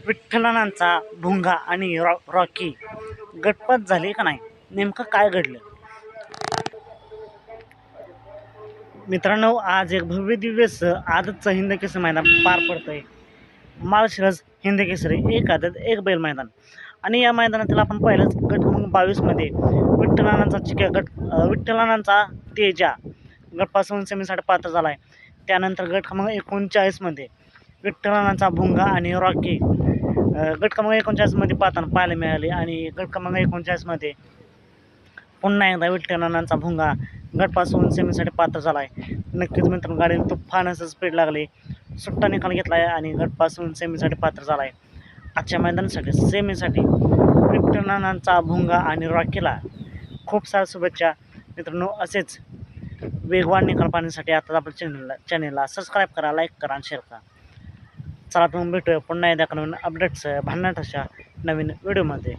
विठ्ठलांचा भुंगा आणि रॉकी गटपात झाले का नाही, नेमकं काय घडलं? मित्रांनो, आज एक भव्य दिव्य आदतचं हिंद केसरी मैदान पार पडतंय. माळशिरस हिंद केसरी एक आदत एक बैल मैदान. आणि या मैदानातील आपण पाहिलंच गट क्रमांक 22 मध्ये विठ्ठलांचा चिक्या विठ्ठलांचा तेजा गटपासून सेमीसाठी पात्र झालाय. त्यानंतर गट क्रमांक 39 मध्ये विठ्ठलांचा भुंगा आणि रॉकी गट क्रमांक 39 मध्ये पाहताना पाहायला मिळाले. आणि गट क्रमांक 39 मध्ये पुन्हा एकदा विठ्ठलांचा भुंगा गटपासून सेमीसाठी पात्र झाला आहे. नक्कीच मित्रांनो, गाडीला तुफान असं स्पीड लागली, सुट्टा निकाल घेतला आहे आणि गटपासून सेमीसाठी पात्र झाला आहे. आजच्या मैदानासाठी सेमीसाठी विठ्ठलांचा भुंगा आणि रॉकीला खूप साऱ्या शुभेच्छा. मित्रांनो, असेच वेगवान निकाल पाहण्यासाठी आता आपल्या चॅनेलला सबस्क्राईब करा, लाईक करा आणि शेअर करा. चला, तुम्ही भेटूया पुन्हा एकदा नवीन अपडेट्स भन्नाट अशा नवीन व्हिडिओमध्ये.